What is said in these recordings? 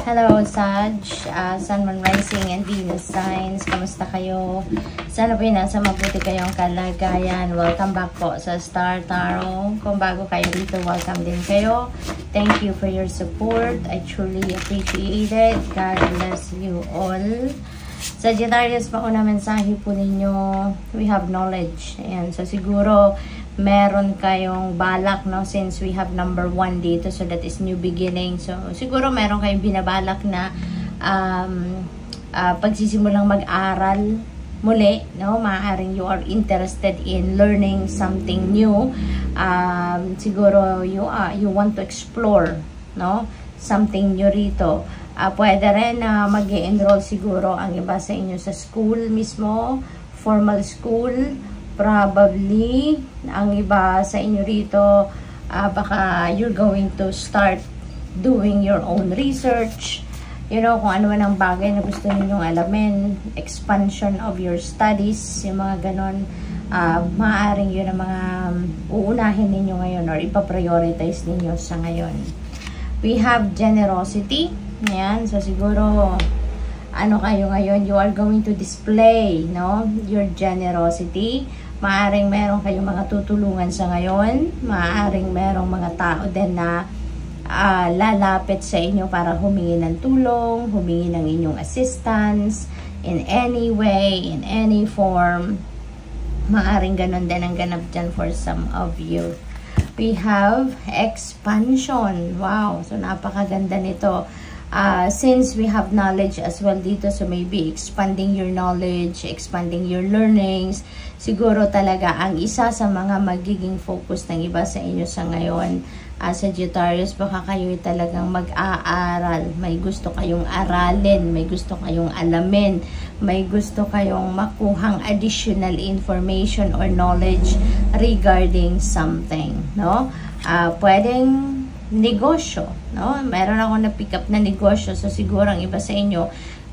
Hello, Sag, Sun, Moon, Rising, and Venus signs. Kamusta kayo? Sana po nasa mabuti kayong kalagayan. Welcome back po sa Star Tarot. Kung bago kayo dito, welcome din kayo. Thank you for your support. I truly appreciate it. God bless you all. Sagittarius, mauna mensahe po ninyo. We have knowledge. Ayan. So, siguro, meron kayong balak, no? Since we have number 1 dito. So, that is new beginning. So, siguro meron kayong binabalak na pagsisimulang mag-aral muli, no? Maaaring you are interested in learning something new. Siguro, you want to explore, no? Something new rito. Pwede rin na mag-enroll siguro ang iba sa inyo sa school mismo, formal school. Probably, ang iba sa inyo rito, baka you're going to start doing your own research. You know, kung ano man ang bagay na gusto ninyong alamin, expansion of your studies, yung mga ganon. Maaaring yun ang mga uunahin ninyo ngayon or ipaprioritize ninyo sa ngayon. We have generosity. Ayan, so siguro, ano kayo ngayon, you are going to display, no, your generosity. Maaaring meron kayong mga tutulungan sa ngayon. Maaaring merong mga tao din na lalapit sa inyo para humingi ng tulong, humingi ng inyong assistance in any way, in any form. Maaaring ganun din ang ganap dyan for some of you. We have expansion. Wow, so napakaganda nito. Since we have knowledge as well dito, so maybe expanding your knowledge, expanding your learnings, siguro talaga ang isa sa mga magiging focus ng iba sa inyo sa ngayon, Sagittarius, baka kayo talagang mag-aaral, may gusto kayong aralin, may gusto kayong alamin, may gusto kayong makuhang additional information or knowledge regarding something, no? Pwedeng negosyo, no? Meron ako na pick up na negosyo, so siguro ang iba sa inyo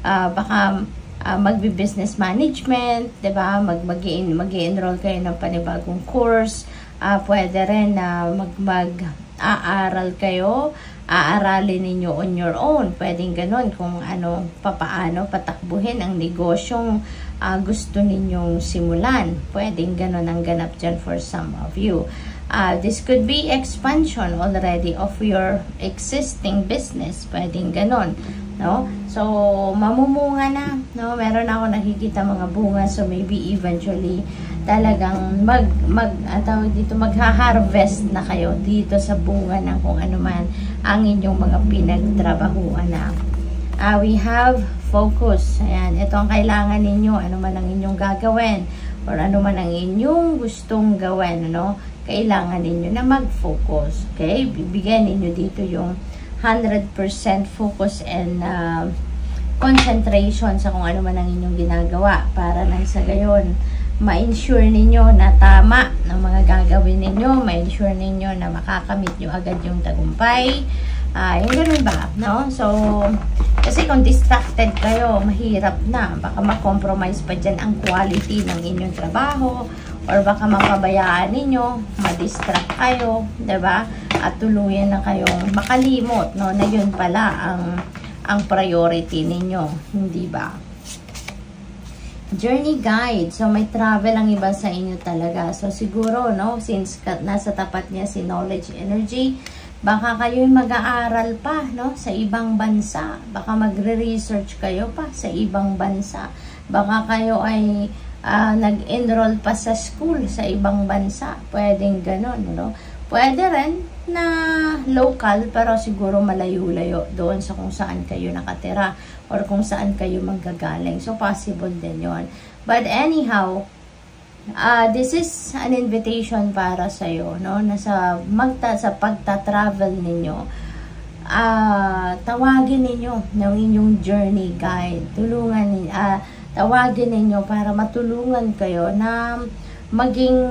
baka magbi-business management, 'di ba? Mag-enroll kayo ng panibagong course. Pwede rin na mag-aaral kayo, aaralin ninyo on your own. Pwedeng ganun kung ano, papaano patakbuhin ang negosyong gusto ninyong simulan. Pwedeng ganun ang ganap dyan for some of you. This could be expansion already of your existing business. Pwedeng ganon, no? So, mamumunga na, no? Meron ako nakikita mga bunga. So, maybe eventually talagang magha-harvest na kayo dito sa bunga ng kung ano man ang inyong mga pinagtrabahuan na. We have focus. Ayan, ito ang kailangan ninyo. Ano man ang inyong gagawin or ano man ang inyong gustong gawin, no? Kailangan ninyo na mag-focus. Okay? Bibigyan ninyo dito yung 100% focus and concentration sa kung ano man ang inyong ginagawa para nang sa gayon ma-ensure ninyo na tama ng mga gagawin ninyo, ma-ensure ninyo na makakamit nyo agad yung tagumpay. Yung ganun ba? No? So, kasi kung distracted kayo, mahirap na. Baka ma-compromise pa dyan ang quality ng inyong trabaho. Or baka mapabayaan ninyo, ma-distract kayo, 'di ba? At tuluyan na kayong makalimot, no, na 'yun pala ang priority ninyo, hindi ba? Journey guide. So may travel ang iba sa inyo talaga. So siguro, no, since nasa tapat niya si knowledge energy, baka kayo mag-aaral pa, no, sa ibang bansa. Baka magre-research kayo pa sa ibang bansa. Baka kayo ay nag-enroll pa sa school sa ibang bansa. Pwedeng ganon, no? Pwede rin na local, pero siguro malayo-layo doon sa kung saan kayo nakatira or kung saan kayo manggagaling. So, possible din yon. But anyhow, this is an invitation para sa'yo, no? Na sa pagta-travel ninyo, tawagin ninyo ng inyong journey guide. Tawagin ninyo para matulungan kayo na maging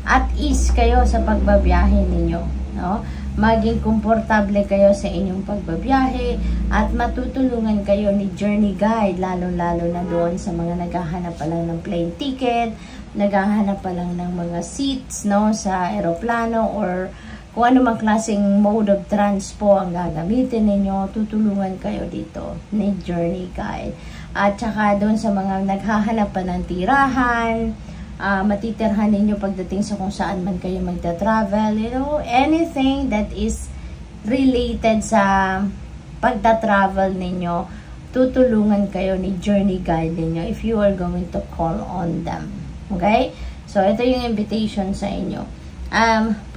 at ease kayo sa pagbabiyahe ninyo, no? Maging komportable kayo sa inyong pagbabiyahe at matutulungan kayo ni journey guide, lalo-lalo na doon sa mga naghahanap pa lang ng plane ticket, naghahanap pa lang ng mga seats, no, sa eroplano or kung ano mang klaseng mode of transpo ang gagamitin ninyo, tutulungan kayo dito ni Journey Guide. At saka doon sa mga naghahanap pa ng tirahan, matitirhan ninyo pagdating sa kung saan man kayo magta-travel, you know, anything that is related sa pagta-travel ninyo, tutulungan kayo ni Journey Guide ninyo if you are going to call on them. Okay? So, ito yung invitation sa inyo.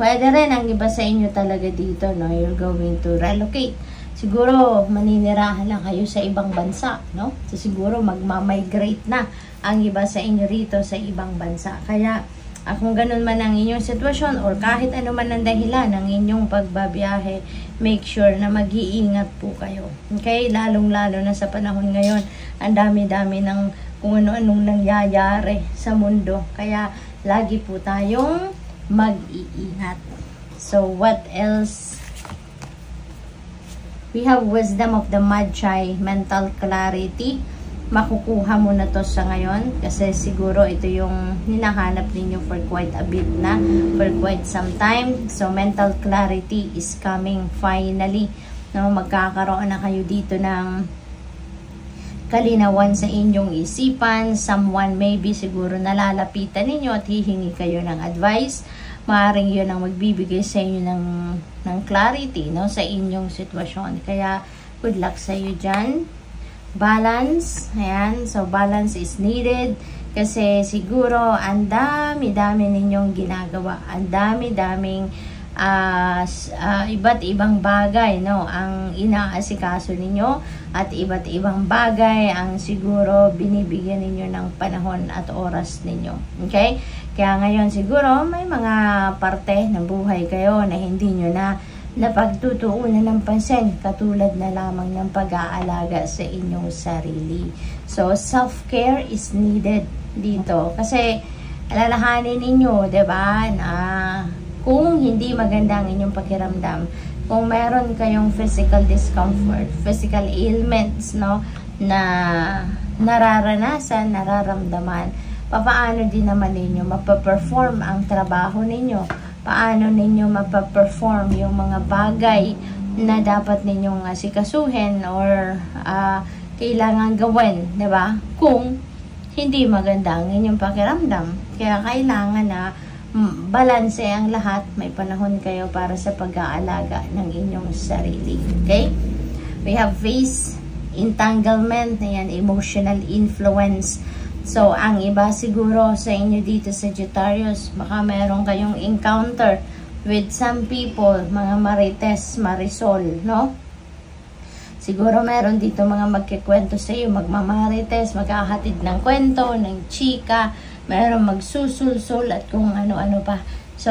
Pwede rin ang iba sa inyo talaga dito, no? You're going to relocate. Siguro, maninirahan lang kayo sa ibang bansa, no? So, siguro, magmamigrate na ang iba sa inyo rito sa ibang bansa. Kaya, kung ganun man ang inyong sitwasyon or kahit ano man ang dahilan ng inyong pagbabiyahe, make sure na mag-iingat po kayo. Okay? Lalong-lalo na sa panahon ngayon, ang dami-dami ng kung ano-anong nangyayari sa mundo. Kaya, lagi po tayong mag-iingat. So, what else? We have wisdom of the Magi, mental clarity. Makukuha mo na to sa ngayon kasi siguro ito yung hinahanap ninyo for quite a bit na, for quite some time. So, mental clarity is coming finally. No, magkakaroon na kayo dito ng kalinawan sa inyong isipan. Someone maybe siguro nalalapitan ninyo at hihingi kayo ng advice. Maaaring yun ang magbibigay sa inyo ng clarity, no, sa inyong sitwasyon. Kaya good luck sa iyo dyan. Balance, ayan, so balance is needed kasi siguro ang dami-dami ninyong ginagawa, ang dami-daming iba't ibang bagay, no, ang inaasikaso ninyo at iba't ibang bagay ang siguro binibigyan ninyo ng panahon at oras ninyo. Okay? Kaya ngayon siguro may mga parte ng buhay kayo na hindi nyo na napagtutuunan ng pansin, katulad na lamang ng pag-aalaga sa inyong sarili. So, self-care is needed dito. Kasi, alalahanin ninyo, diba, na kung hindi maganda ang inyong pakiramdam, kung meron kayong physical discomfort, physical ailments, no, na nararanasan, nararamdaman, paano din naman ninyo mapaperform ang trabaho ninyo? Paano ninyo mapaperform yung mga bagay na dapat ninyong asikasuhin or kailangan gawin, diba? Kung hindi maganda ang inyong pakiramdam. Kaya kailangan na balanse ang lahat. May panahon kayo para sa pag-aalaga ng inyong sarili. Okay? We have face entanglement, ayan, emotional influence. So, ang iba siguro sa inyo dito sa Sagittarius, baka meron kayong encounter with some people, mga marites, marisol, no? Siguro meron dito mga magkikwento sa iyo, magmamarites, maghahatid ng kwento, ng chika, meron magsusulsul at kung ano-ano pa. So,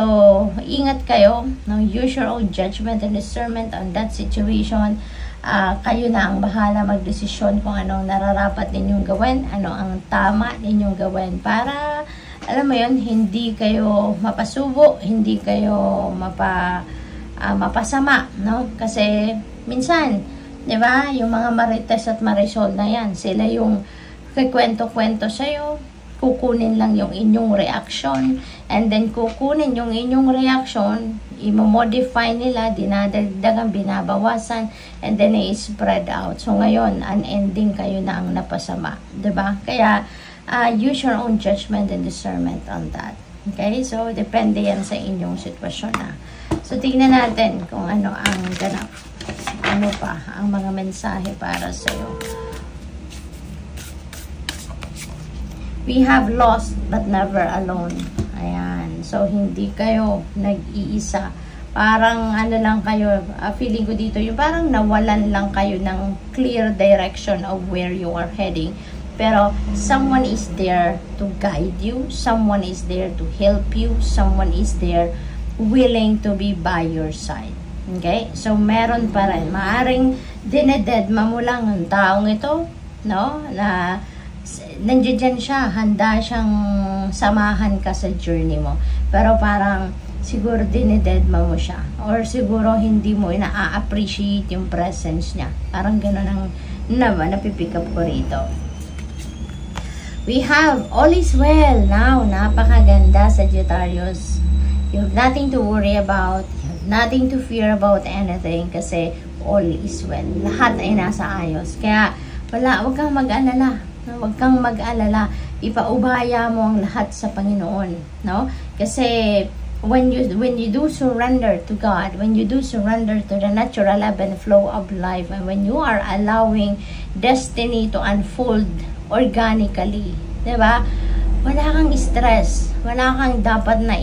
ingat kayo, no? Use your own judgment and discernment on that situation. Kayo na ang bahala magdesisyon kung anong nararapat ninyong gawin, ano ang tama ninyong gawin para, alam mo yun, hindi kayo mapasubo, hindi kayo mapasama, no? Kasi minsan, di ba, yung mga marites at marisol na yan, sila yung kikwento-kwento sa'yo, kukunin lang yung inyong reaction, and then kukunin yung inyong reaction, i-modify nila, dinadagdagan, binabawasan, and then i-spread out. So ngayon, unending kayo na ang napasama, diba? Kaya, use your own judgment and discernment on that. Okay? So, depende yan sa inyong sitwasyon na. So, tingnan natin kung ano ang ganap. Ano pa ang mga mensahe para sa'yo. We have lost but never alone. Ayan. So, hindi kayo nag-iisa. Parang ano lang kayo, feeling ko dito, yung parang nawalan lang kayo ng clear direction of where you are heading. Pero, someone is there to guide you. Someone is there to help you. Someone is there willing to be by your side. Okay? So, meron pa rin. Maaring dinededma mo lang ang taong ito, no? Na nandiyan siya, handa siyang samahan ka sa journey mo. Pero parang siguro dinededma mo siya. Or siguro hindi mo na-appreciate yung presence niya. Parang gano'n ang napipick up ko rito. We have all is well now. Napakaganda, Sagittarius. You have nothing to worry about. You have nothing to fear about anything kasi all is well. Lahat ay nasa ayos. Kaya, wag kang mag-alala. Wag kang mag-alala. Ipaubaya mo ang lahat sa Panginoon. No? Kasi, when you do surrender to God, when you do surrender to the natural ebb and flow of life, and when you are allowing destiny to unfold organically, diba? Wala kang stress. Wala kang dapat na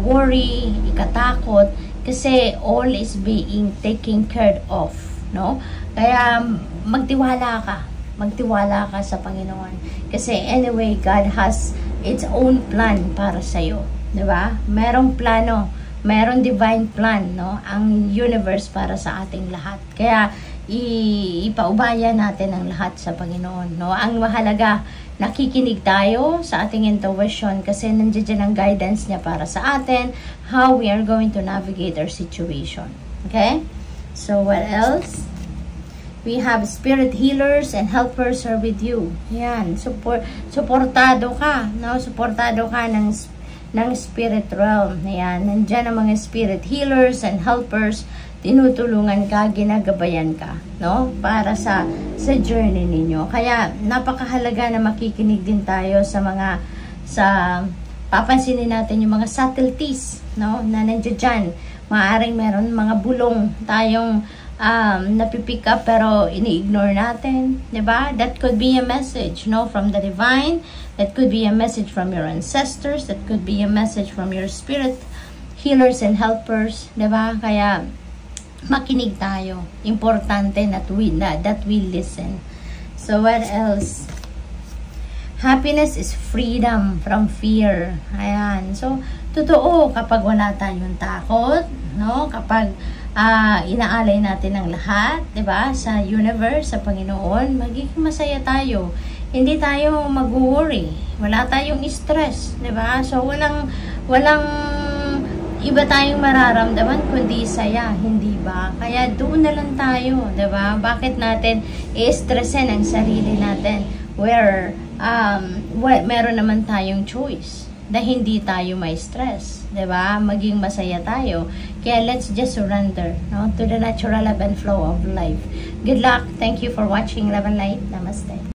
worry, ikatakot, kasi all is being taken care of, no? Kaya magtiwala ka sa Panginoon, kasi anyway God has its own plan para sa iyo, 'di ba? Merong plano, merong divine plan, no, ang universe para sa ating lahat. Kaya ipaubaya natin ang lahat sa Panginoon, no? Ang mahalaga, nakikinig tayo sa ating intuition, kasi nandiyan ang guidance niya para sa atin, how we are going to navigate our situation. Okay? So what else? We have spirit healers and helpers are with you. Yan, suportado ka, no? Suportado ka ng spirit realm. Yan, nandiyan ang mga spirit healers and helpers, tinutulungan ka, ginagabayan ka, no? Para sa journey ninyo. Kaya napakahalaga na makikinig din tayo sa papansinin natin yung mga subtleties, no? Na nandiyan. Maaring meron mga bulong tayong napipick up pero ini-ignore natin, 'di ba? That could be a message, no, from the divine. That could be a message from your ancestors. That could be a message from your spirit healers and helpers, 'di ba? Kaya makinig tayo. Importante that we listen. So what else? Happiness is freedom from fear. Ayan. So totoo, kapag wala tayong takot, no? Kapag inaalay natin ang lahat, 'di ba? Sa universe, sa Panginoon, magiging masaya tayo. Hindi tayo mag-worry. Wala tayong stress, 'di ba? So walang iba tayong mararamdaman kundi saya, hindi ba? Kaya doon na lang tayo, 'di ba? Bakit natin i-stressin ang sarili natin where meron naman tayong choice na hindi tayo may stress, 'di ba? Maging masaya tayo. Kaya let's just surrender, no, to the natural ebb and flow of life. Good luck. Thank you for watching Love and Light. Namaste.